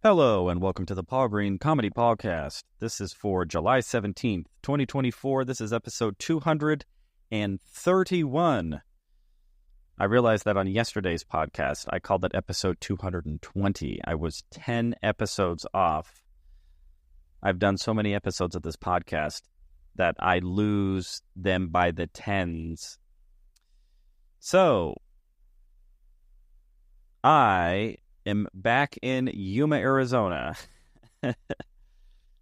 Hello, and welcome to the Paul Green Comedy PaulCast. This is for July 17th, 2024. This is episode 231. I realized that on yesterday's podcast, I called it episode 220. I was 10 episodes off. I've done so many episodes of this podcast that I lose them by the tens. So, I am back in Yuma, Arizona.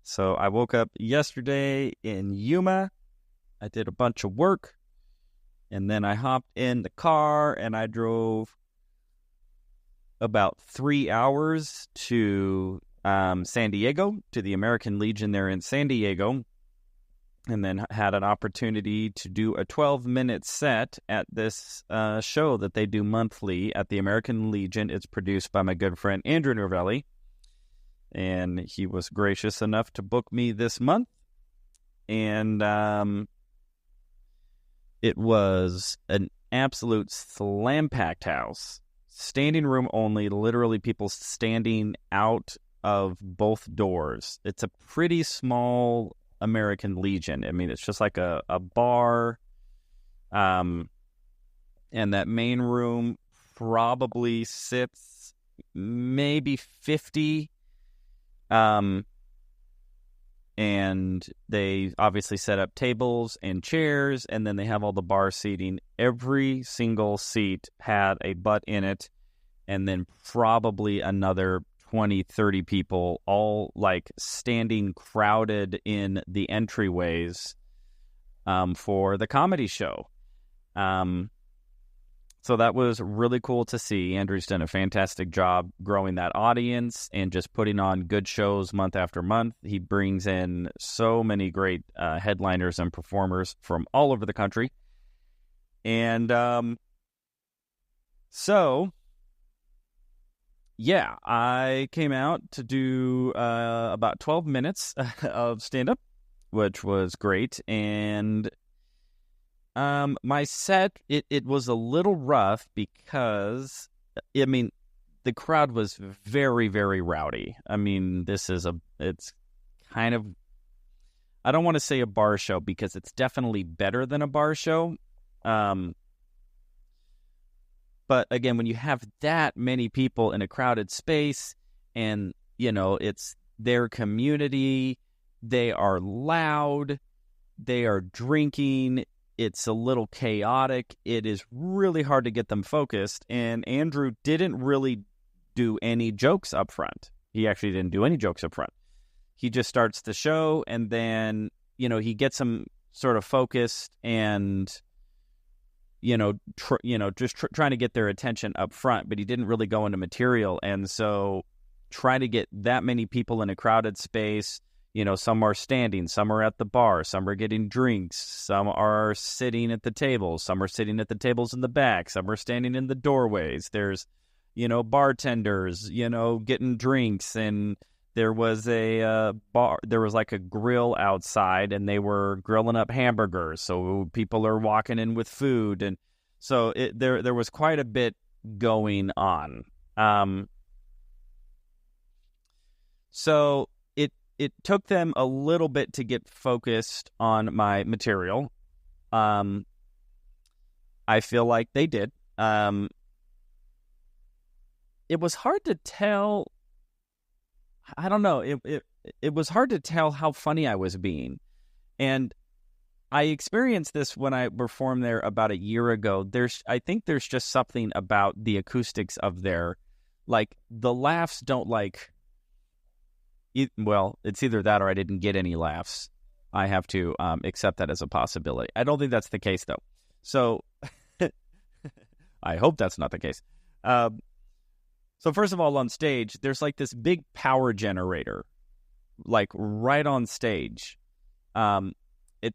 So I woke up yesterday in Yuma. I did a bunch of work, and then I hopped in the car and I drove about 3 hours to San Diego, to the American Legion there in San Diego, and then had an opportunity to do a 12-minute set at this show that they do monthly at the American Legion. It's produced by my good friend Andrew Novelli, and he was gracious enough to book me this month. And it was an absolute slam-packed house, standing room only, literally people standing out of both doors. It's a pretty small American Legion. I mean, it's just like a bar, and that main room probably sits maybe 50, and they obviously set up tables and chairs, and then they have all the bar seating. Every single seat had a butt in it, and then probably another 20, 30 people, all like standing crowded in the entryways for the comedy show. So that was really cool to see. Andrew's done a fantastic job growing that audience and just putting on good shows month after month. He brings in so many great headliners and performers from all over the country. And yeah, I came out to do about 12 minutes of stand-up, which was great. And my set, it was a little rough because, I mean, the crowd was very, very rowdy. I mean, it's kind of, I don't want to say a bar show because it's definitely better than a bar show. But again, when you have that many people in a crowded space and, you know, it's their community, they are loud, they are drinking, it's a little chaotic, it is really hard to get them focused. And Andrew didn't really do any jokes up front. He actually didn't do any jokes up front. He just starts the show and then, you know, he gets them sort of focused and trying to get their attention up front, but he didn't really go into material. And so trying to get that many people in a crowded space, you know, some are standing, some are at the bar, some are getting drinks, some are sitting at the tables, some are sitting at the tables in the back, some are standing in the doorways. There's, you know, bartenders, you know, getting drinks, and there was a bar. There was like a grill outside, and they were grilling up hamburgers. So people are walking in with food, and so there was quite a bit going on. So it took them a little bit to get focused on my material. I feel like they did. It was hard to tell. I don't know. It was hard to tell how funny I was being. And I experienced this when I performed there about a year ago. I think there's just something about the acoustics of there. Like, the laughs don't well, it's either that or I didn't get any laughs. I have to accept that as a possibility. I don't think that's the case, though. So I hope that's not the case. So first of all, on stage, there's like this big power generator, like right on stage. It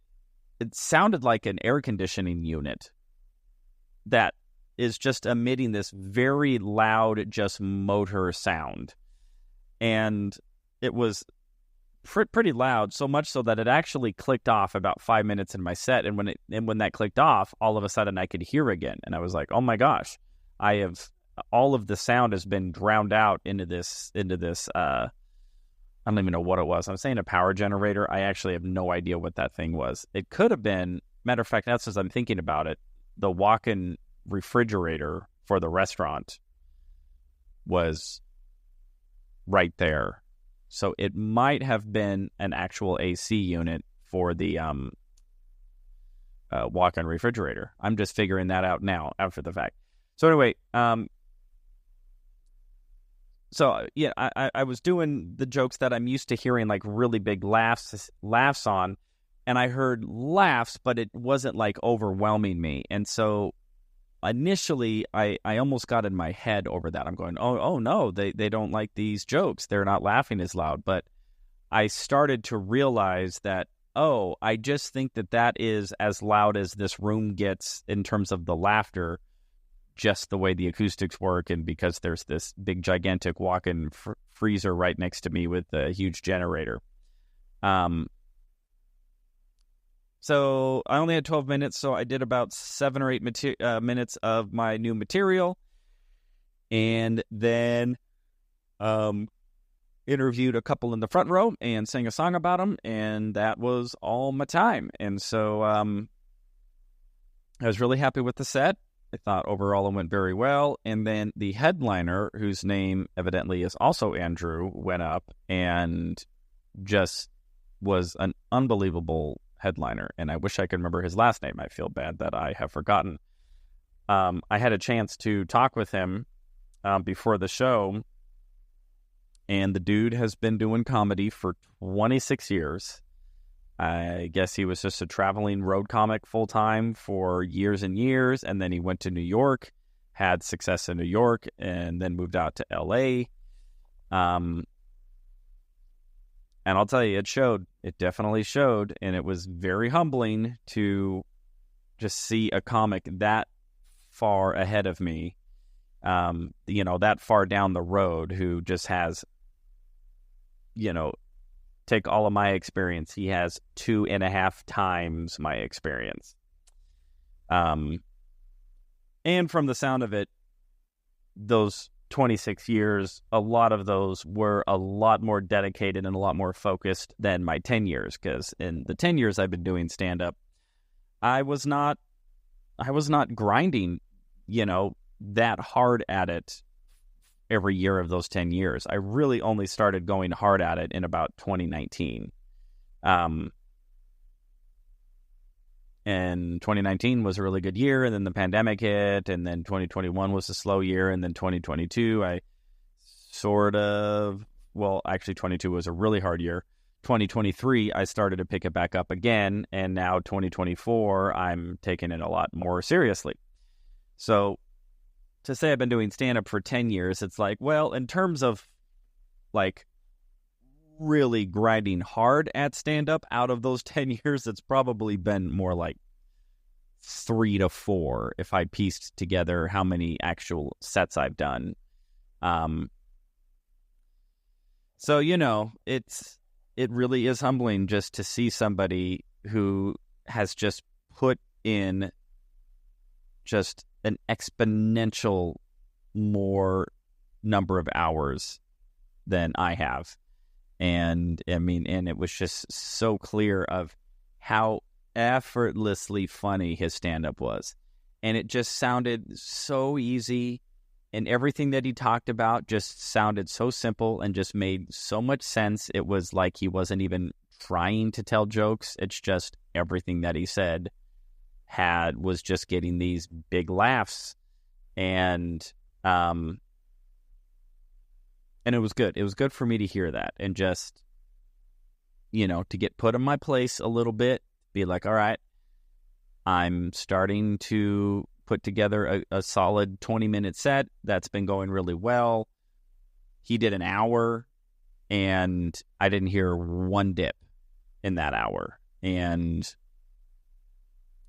sounded like an air conditioning unit that is just emitting this very loud, just motor sound. And it was pretty loud, so much so that it actually clicked off about 5 minutes in my set. And when that clicked off, all of a sudden I could hear again. And I was like, oh my gosh, I have all of the sound has been drowned out into this I don't even know what it was. I'm saying a power generator. I actually have no idea what that thing was. It could have been, matter of fact, that's as I'm thinking about it, the walk-in refrigerator for the restaurant was right there. So it might have been an actual AC unit for the walk-in refrigerator. I'm just figuring that out now after the fact. So anyway, I was doing the jokes that I'm used to hearing, like really big laughs on, and I heard laughs, but it wasn't like overwhelming me. And so initially, I almost got in my head over that. I'm going, oh no, they don't like these jokes. They're not laughing as loud. But I started to realize that, I just think that is as loud as this room gets in terms of the laughter, just the way the acoustics work, and because there's this big, gigantic walk-in freezer right next to me with a huge generator. So I only had 12 minutes, so I did about 7 or 8 minutes of my new material, and then interviewed a couple in the front row and sang a song about them, and that was all my time. And so I was really happy with the set. I thought overall it went very well. And then the headliner, whose name evidently is also Andrew, went up and just was an unbelievable headliner. And I wish I could remember his last name. I feel bad that I have forgotten. I had a chance to talk with him before the show, and the dude has been doing comedy for 26 years. I guess he was just a traveling road comic full-time for years and years, and then he went to New York, had success in New York, and then moved out to L.A. And I'll tell you, it showed. It definitely showed, and it was very humbling to just see a comic that far ahead of me, that far down the road, who just has, take all of my experience. He has 2.5 times my experience. And from the sound of it, those 26 years, a lot of those were a lot more dedicated and a lot more focused than my 10 years. Because in the 10 years I've been doing stand-up, I was not grinding, that hard at it every year of those 10 years. I really only started going hard at it in about 2019. And 2019 was a really good year, and then the pandemic hit, and then 2021 was a slow year, and then 2022, actually 22 was a really hard year. 2023, I started to pick it back up again, and now 2024, I'm taking it a lot more seriously. So to say I've been doing stand-up for 10 years, it's like, well, in terms of like really grinding hard at stand-up, out of those 10 years, it's probably been more like 3 to 4 if I pieced together how many actual sets I've done. So, it really is humbling just to see somebody who has just put in just an exponential more number of hours than I have. And it was just so clear of how effortlessly funny his stand-up was. And it just sounded so easy, and everything that he talked about just sounded so simple and just made so much sense. It was like he wasn't even trying to tell jokes. It's just everything that he said was just getting these big laughs. And it was good. It was good for me to hear that and just, to get put in my place a little bit, be like, all right, I'm starting to put together a solid 20-minute set that's been going really well. He did an hour, and I didn't hear one dip in that hour. And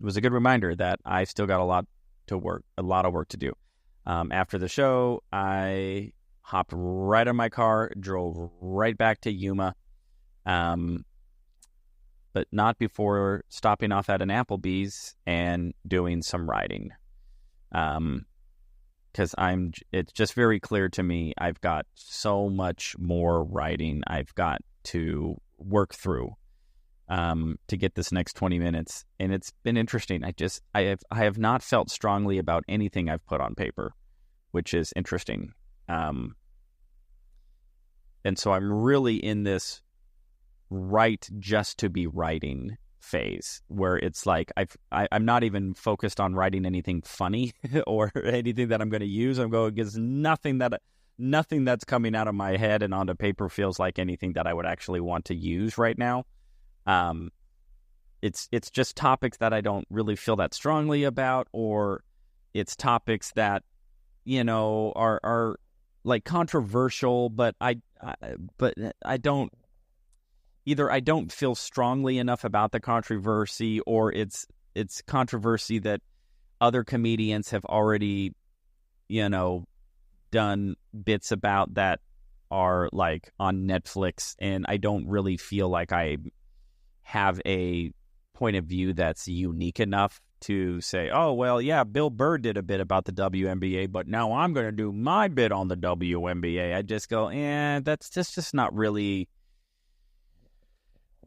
it was a good reminder that I still got a lot of work to do. After the show, I hopped right in my car, drove right back to Yuma, but not before stopping off at an Applebee's and doing some riding. because it's just very clear to me I've got so much more writing I've got to work through to get this next 20 minutes. And it's been interesting. I have not felt strongly about anything I've put on paper, which is interesting. And so I'm really in this write just to be writing phase where it's like I'm not even focused on writing anything funny or anything that I'm going to use. I'm going, because nothing that's coming out of my head and onto paper feels like anything that I would actually want to use right now. It's just topics that I don't really feel that strongly about, or it's topics that, are like controversial, but I don't feel strongly enough about the controversy, or it's controversy that other comedians have already, done bits about that are like on Netflix, and I don't really feel like I have a point of view that's unique enough to say, oh, well, yeah, Bill Burr did a bit about the WNBA, but now I'm going to do my bit on the WNBA. I just go, that's just not really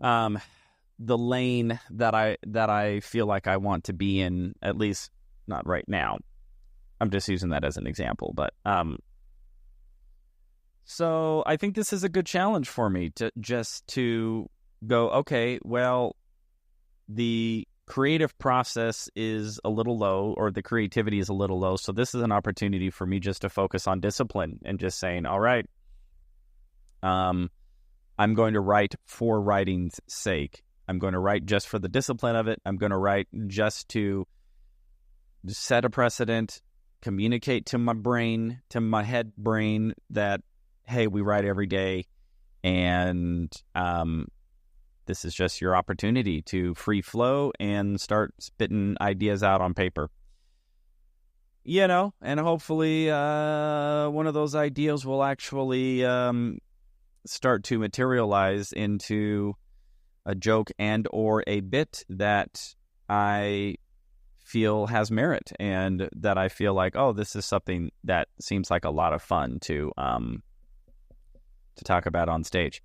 the lane that I feel like I want to be in, at least not right now. I'm just using that as an example, but so I think this is a good challenge for me to go, okay, well, the creative process is a little low, or the creativity is a little low, so this is an opportunity for me just to focus on discipline and just saying, all right, I'm going to write for writing's sake. I'm going to write just for the discipline of it. I'm going to write just to set a precedent, communicate to my head brain that, hey, we write every day, and this is just your opportunity to free flow and start spitting ideas out on paper. And hopefully one of those ideas will actually start to materialize into a joke and or a bit that I feel has merit, and that I feel like, oh, this is something that seems like a lot of fun to talk about on stage.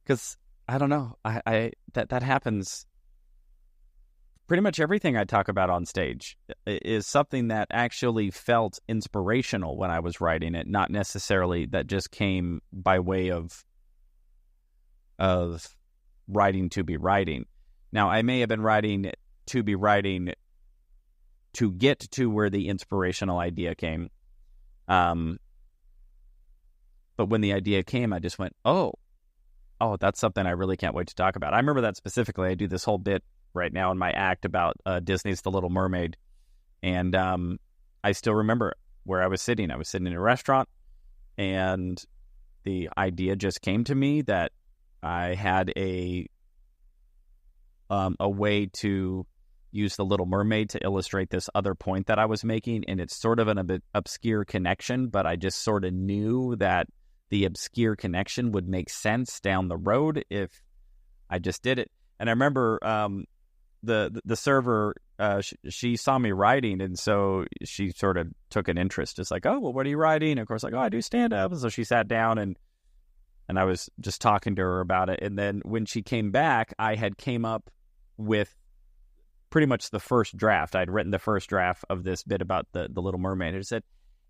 Because I don't know, that happens. Pretty much everything I talk about on stage is something that actually felt inspirational when I was writing it, not necessarily that just came by way of writing to be writing. Now, I may have been writing to be writing to get to where the inspirational idea came. But when the idea came, I just went, oh, that's something I really can't wait to talk about. I remember that specifically. I do this whole bit right now in my act about Disney's The Little Mermaid. And I still remember where I was sitting. I was sitting in a restaurant, and the idea just came to me that I had a way to use The Little Mermaid to illustrate this other point that I was making. And it's sort of an obscure connection, but I just sort of knew that the obscure connection would make sense down the road if I just did it. And I remember the server, she saw me writing, and so she sort of took an interest. Just like, oh, well, what are you writing? And of course, like, oh, I do stand-up. And so she sat down, and I was just talking to her about it. And then when she came back, I had came up with pretty much the first draft. I'd written the first draft of this bit about the Little Mermaid. I said,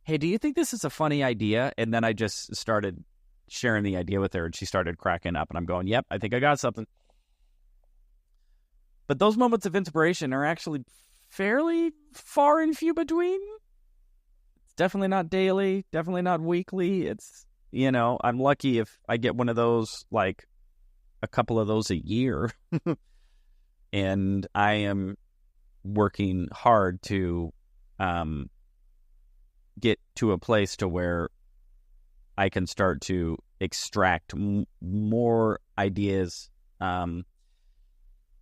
hey, do you think this is a funny idea? And then I just started sharing the idea with her, and she started cracking up. And I'm going, yep, I think I got something. But those moments of inspiration are actually fairly far and few between. It's definitely not daily, definitely not weekly. It's, I'm lucky if I get one of those, like a couple of those a year. And I am working hard to get to a place to where I can start to extract more ideas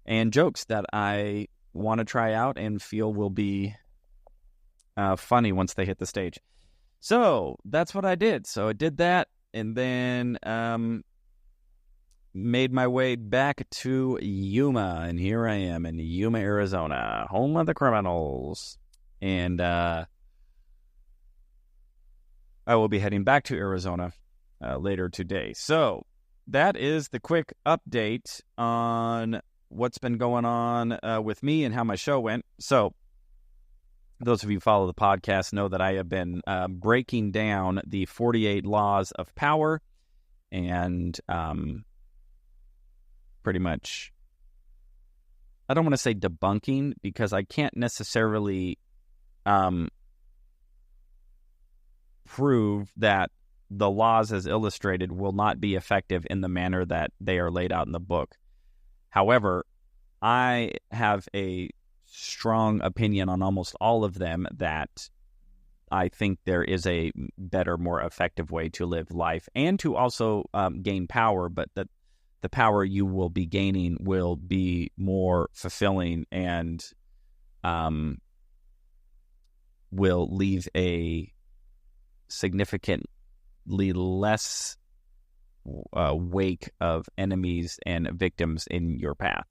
and jokes that I want to try out and feel will be funny once they hit the stage. So that's what I did. So I did that, and then made my way back to Yuma, and here I am in Yuma, Arizona, home of the criminals. And I will be heading back to Arizona later today. So that is the quick update on what's been going on with me and how my show went. So those of you who follow the podcast know that I have been breaking down the 48 laws of power and pretty much, I don't want to say debunking because I can't necessarily prove that the laws as illustrated will not be effective in the manner that they are laid out in the book. However, I have a strong opinion on almost all of them that I think there is a better, more effective way to live life and to also gain power, but that the power you will be gaining will be more fulfilling and will leave a significantly less wake of enemies and victims in your path.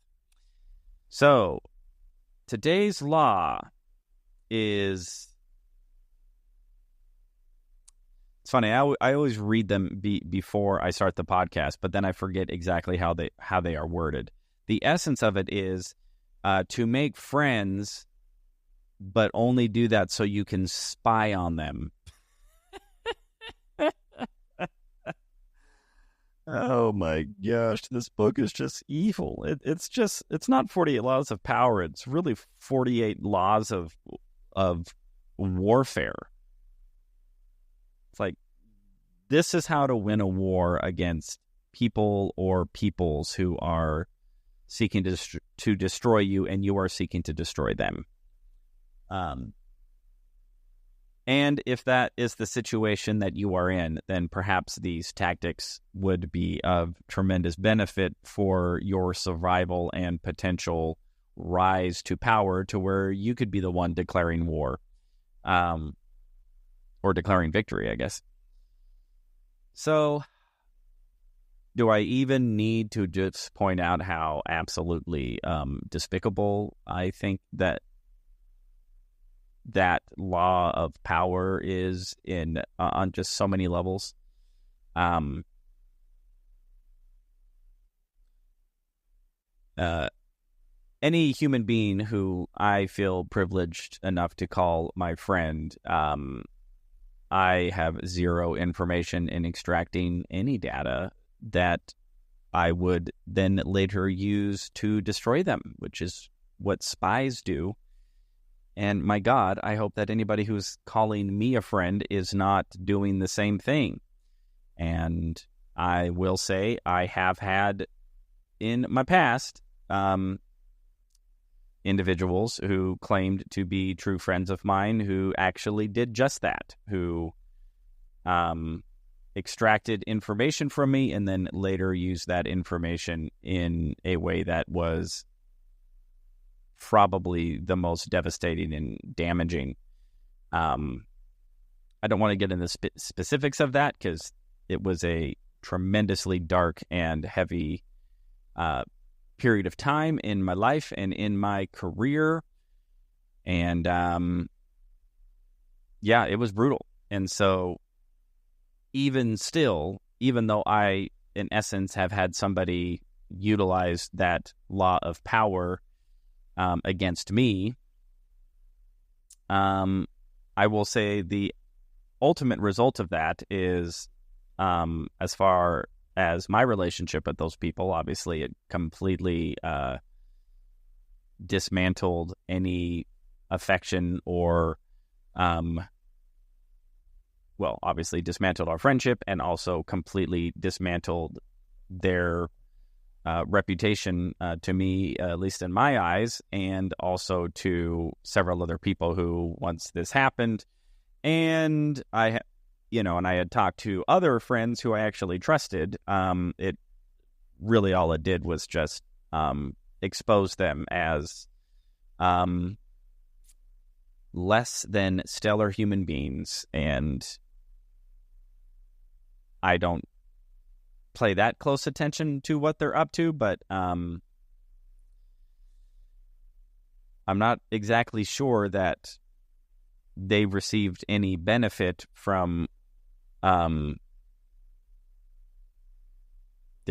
So, today's law is... It's funny, I always read them before I start the podcast, but then I forget exactly how they are worded. The essence of it is to make friends, but only do that so you can spy on them. Oh my gosh, this book is just evil. It's not 48 laws of power. It's really 48 laws of warfare. It's like, this is how to win a war against people or peoples who are seeking to destroy you, and you are seeking to destroy them. And if that is the situation that you are in, then perhaps these tactics would be of tremendous benefit for your survival and potential rise to power to where you could be the one declaring war, or declaring victory, I guess. So, do I even need to just point out how absolutely despicable I think that law of power is in on just so many levels? Any human being who I feel privileged enough to call my friend, I have zero information in extracting any data that I would then later use to destroy them, which is what spies do. And my God, I hope that anybody who's calling me a friend is not doing the same thing. And I will say I have had in my past individuals who claimed to be true friends of mine who actually did just that, who extracted information from me and then later used that information in a way that was probably the most devastating and damaging. I don't want to get into the specifics of that because it was a tremendously dark and heavy period of time in my life and in my career. And yeah, it was brutal. And so even still, even though I, in essence, have had somebody utilize that law of power against me, I will say the ultimate result of that is, as far as my relationship with those people, obviously it completely dismantled any affection or, well, obviously dismantled our friendship and also completely dismantled their reputation to me, at least in my eyes, and also to several other people who, once this happened, and I had talked to other friends who I actually trusted, it really all it did was just expose them as less than stellar human beings, and I don't play that close attention to what they're up to, but I'm not exactly sure that they received any benefit from their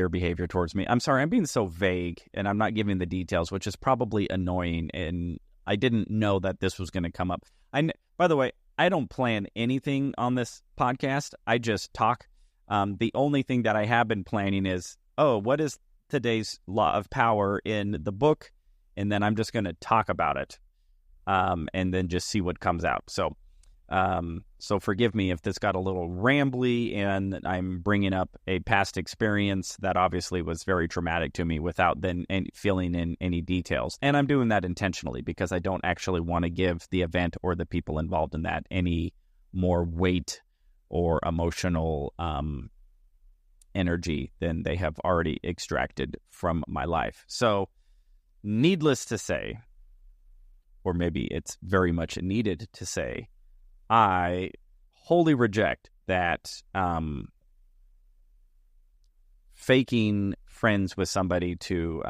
behavior towards me. I'm sorry, I'm being so vague, and I'm not giving the details, which is probably annoying, and I didn't know that this was going to come up. By the way, I don't plan anything on this podcast. I just talk. The only thing that I have been planning is, what is today's law of power in the book? And then I'm just going to talk about it, and then just see what comes out. So forgive me if this got a little rambly and I'm bringing up a past experience that obviously was very traumatic to me without then filling in any details. And I'm doing that intentionally because I don't actually want to give the event or the people involved in that any more weight or emotional energy than they have already extracted from my life. So needless to say, or maybe it's very much needed to say, I wholly reject that faking friends with somebody to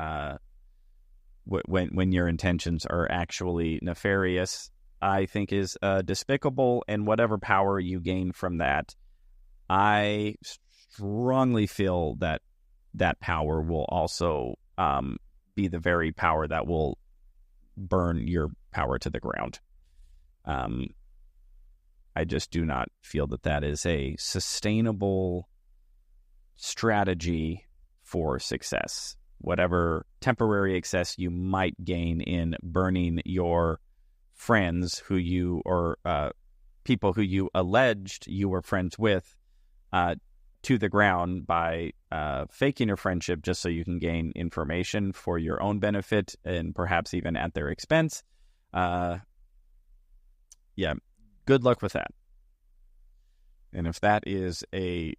when your intentions are actually nefarious, I think is despicable, and whatever power you gain from that, I strongly feel that that power will also be the very power that will burn your power to the ground. I just do not feel that that is a sustainable strategy for success. Whatever temporary success you might gain in burning your friends who you or people who you alleged you were friends with to the ground by faking your friendship just so you can gain information for your own benefit and perhaps even at their expense. Good luck with that. And if that is a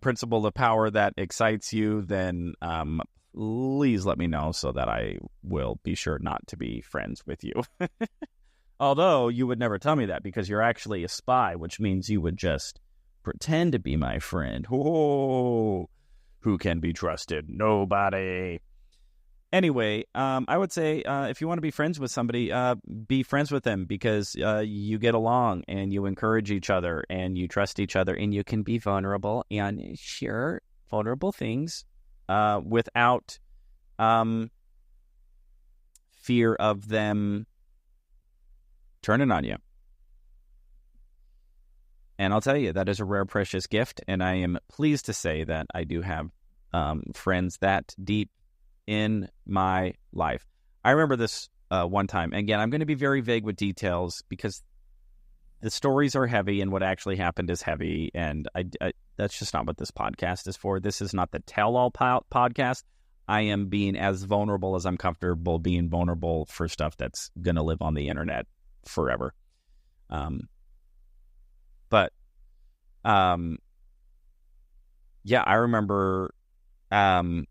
principle of power that excites you, then please let me know so that I will be sure not to be friends with you. Although you would never tell me that because you're actually a spy, which means you would just pretend to be my friend. Oh, who can be trusted? Nobody. Anyway, I would say if you want to be friends with somebody, be friends with them because you get along and you encourage each other and you trust each other and you can be vulnerable and share vulnerable things without fear of them turning on you. And I'll tell you, that is a rare, precious gift, and I am pleased to say that I do have friends that deep in my life. I remember this one time. Again, I'm going to be very vague with details because the stories are heavy and what actually happened is heavy, and I that's just not what this podcast is for. This is not the tell-all podcast. I am being as vulnerable as I'm comfortable being vulnerable for stuff that's going to live on the internet forever. I remember I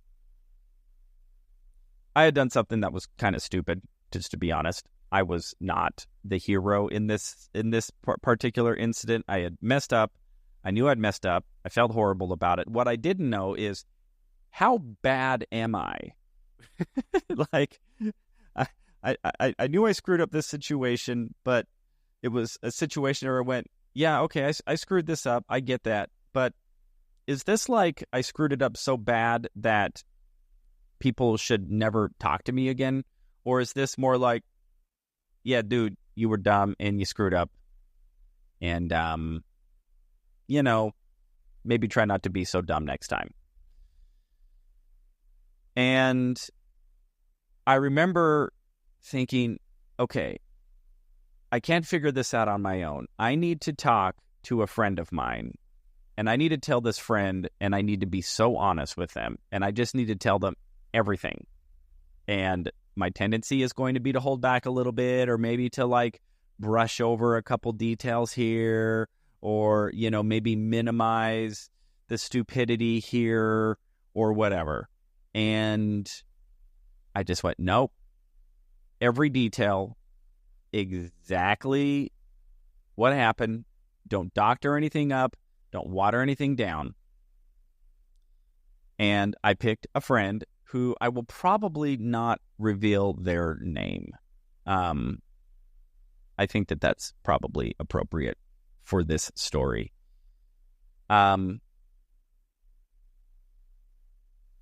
had done something that was kind of stupid, just to be honest. I was not the hero in this particular incident. I had messed up. I knew I'd messed up. I felt horrible about it. What I didn't know is, how bad am I? Like, I knew I screwed up this situation, but it was a situation where I went, yeah, okay, I screwed this up. I get that. But is this like I screwed it up so bad that people should never talk to me again? Or is this more like, yeah, dude, you were dumb and you screwed up. And, maybe try not to be so dumb next time. And I remember thinking, okay, I can't figure this out on my own. I need to talk to a friend of mine. And I need to tell this friend, and I need to be so honest with them. And I just need to tell them everything. And my tendency is going to be to hold back a little bit, or maybe to like brush over a couple details here, or, maybe minimize the stupidity here or whatever. And I just went, nope. Every detail, exactly what happened. Don't doctor anything up. Don't water anything down. And I picked a friend who I will probably not reveal their name. I think that that's probably appropriate for this story. But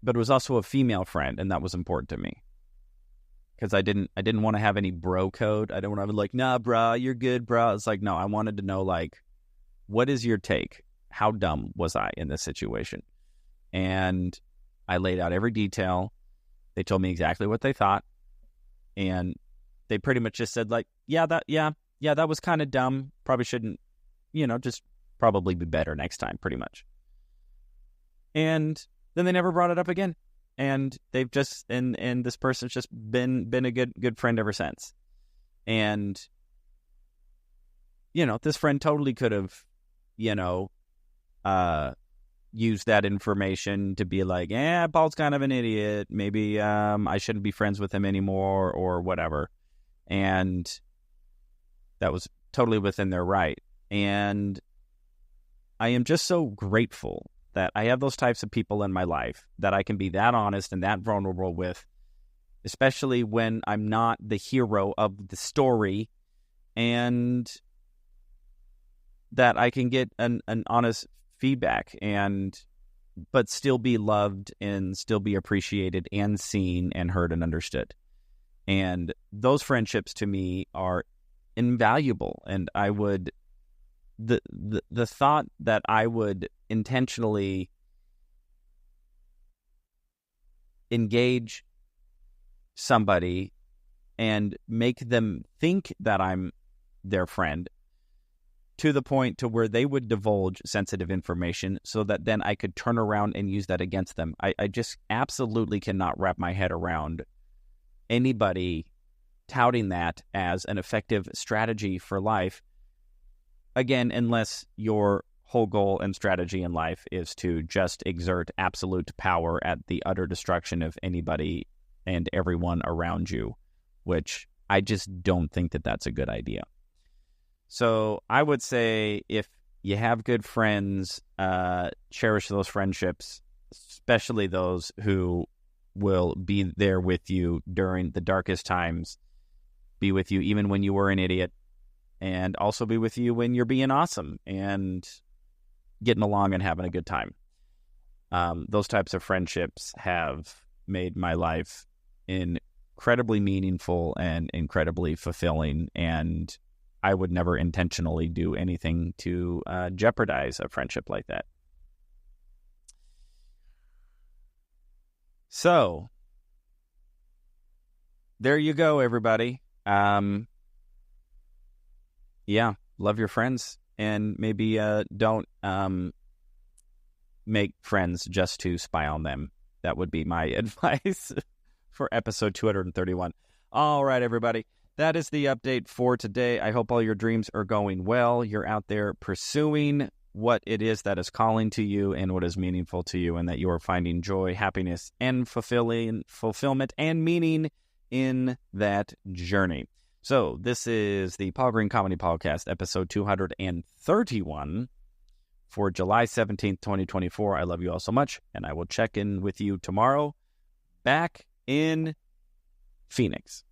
it was also a female friend, and that was important to me. Because I didn't want to have any bro code. I didn't want to be like, nah, bro, you're good, bro. It's like, no, I wanted to know, like, what is your take? How dumb was I in this situation? And I laid out every detail. They told me exactly what they thought. And they pretty much just said, like, that was kind of dumb. Probably shouldn't, just probably be better next time, pretty much. And then they never brought it up again. And they've just and this person's just been a good friend ever since. And this friend totally could have used that information to be like, Paul's kind of an idiot, maybe I shouldn't be friends with him anymore or whatever. And that was totally within their right. And I am just so grateful that I have those types of people in my life that I can be that honest and that vulnerable with, especially when I'm not the hero of the story, and that I can get an honest feedback but still be loved and still be appreciated and seen and heard and understood. And those friendships to me are invaluable. And I would, the thought that I would intentionally engage somebody and make them think that I'm their friend to the point to where they would divulge sensitive information so that then I could turn around and use that against them. I just absolutely cannot wrap my head around anybody touting that as an effective strategy for life. Again, unless your whole goal and strategy in life is to just exert absolute power at the utter destruction of anybody and everyone around you, which I just don't think that that's a good idea. So I would say if you have good friends, cherish those friendships, especially those who will be there with you during the darkest times, be with you even when you were an idiot, and also be with you when you're being awesome and getting along and having a good time. Those types of friendships have made my life incredibly meaningful and incredibly fulfilling, and I would never intentionally do anything to jeopardize a friendship like that. So, there you go, everybody. Love your friends, and maybe don't make friends just to spy on them. That would be my advice for episode 231. All right, everybody. That is the update for today. I hope all your dreams are going well. You're out there pursuing what it is that is calling to you and what is meaningful to you, and that you are finding joy, happiness, and fulfillment and meaning in that journey. So this is the Paul Green Comedy PaulCast, episode 231 for July 17th, 2024. I love you all so much, and I will check in with you tomorrow back in Phoenix.